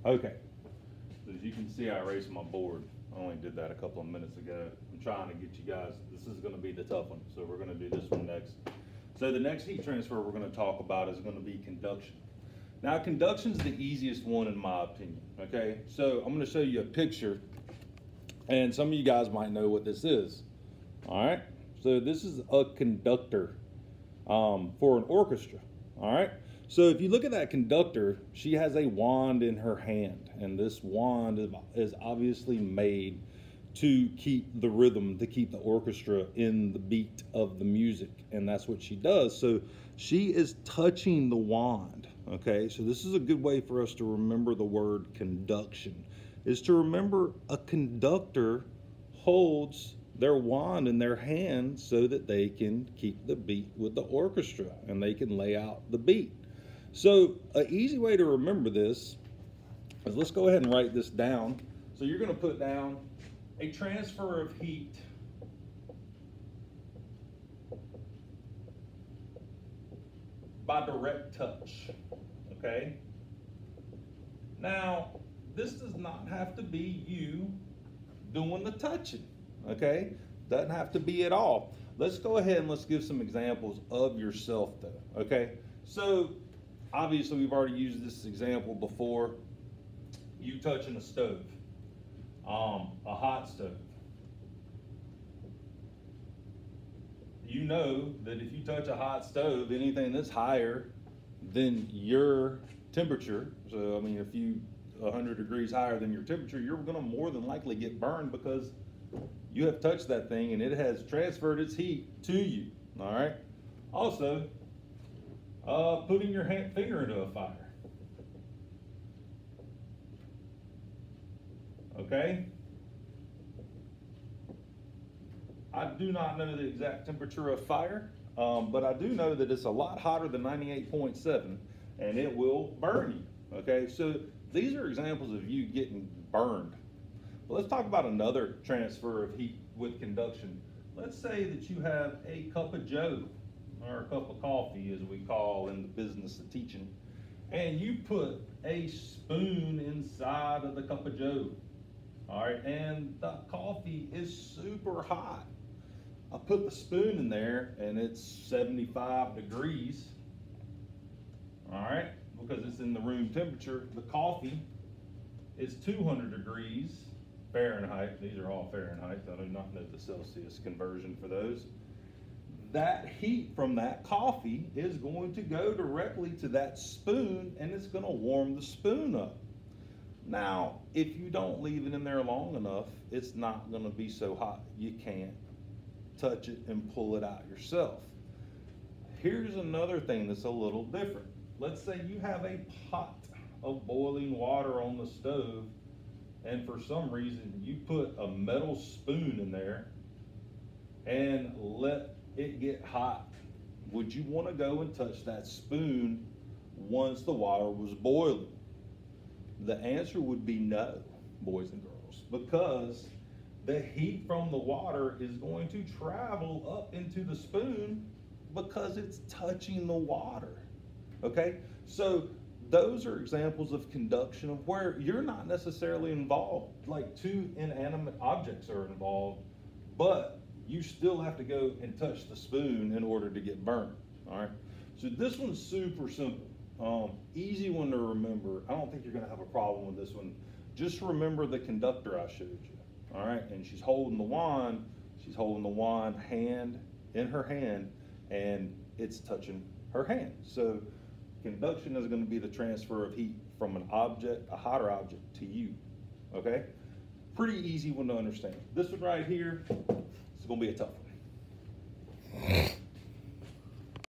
Okay, so as you can see, I erased my board. I only did that a couple of minutes ago. I'm trying to get you guys, this is gonna be the tough one, so we're gonna do this one next. So the next heat transfer we're gonna talk about is gonna be conduction. Now, conduction's the easiest one in my opinion, okay? So I'm gonna show you a picture, and some of you guys might know what this is, all right? So this is a conductor for an orchestra, all right? So if you look at that conductor, she has a wand in her hand, and this wand is obviously made to keep the rhythm, to keep the orchestra in the beat of the music, and that's what she does. So she is touching the wand, okay? So this is a good way for us to remember the word conduction, is to remember a conductor holds their wand in their hand so that they can keep the beat with the orchestra and they can lay out the beat. So an easy way to remember this is, let's go ahead and write this down. So you're going to put down a transfer of heat by direct touch, okay? Now, this does not have to be you doing the touching, okay? Doesn't have to be at all. Let's go ahead and let's give some examples of yourself though, okay? So, obviously, we've already used this example before. You touching a stove, a hot stove. You know that if you touch a hot stove, anything that's higher than your temperature, so I mean, if you 100 degrees higher than your temperature, you're going to more than likely get burned because you have touched that thing and it has transferred its heat to you. All right. Also, putting your finger into a fire. Okay? I do not know the exact temperature of fire, but I do know that it's a lot hotter than 98.7 and it will burn you. Okay? So these are examples of you getting burned. But let's talk about another transfer of heat with conduction. Let's say that you have a cup of joe, or a cup of coffee as we call in the business of teaching, and you put a spoon inside of the cup of joe, all right, and the coffee is super hot. I put the spoon in there and it's 75 degrees, all right, because it's in the room temperature. The coffee is 200 degrees Fahrenheit. These are all Fahrenheit. I do not know the Celsius conversion for those. That heat from that coffee is going to go directly to that spoon and it's going to warm the spoon up. Now, if you don't leave it in there long enough, it's not going to be so hot. You can't touch it and pull it out yourself. Here's another thing that's a little different. Let's say you have a pot of boiling water on the stove, and for some reason you put a metal spoon in there and let it get hot. Would you want to go and touch that spoon once the water was boiling? The answer would be no, boys and girls, because the heat from the water is going to travel up into the spoon because it's touching the water, okay? So those are examples of conduction of where you're not necessarily involved, like two inanimate objects are involved, but you still have to go and touch the spoon in order to get burned, all right? So this one's super simple. Easy one to remember. I don't think you're going to have a problem with this one. Just remember the conductor I showed you, all right? And she's holding the wand. She's holding the wand in her hand, and it's touching her hand. So conduction is going to be the transfer of heat from an object, a hotter object, to you, okay? Pretty easy one to understand. This one right here is going to be a tough one.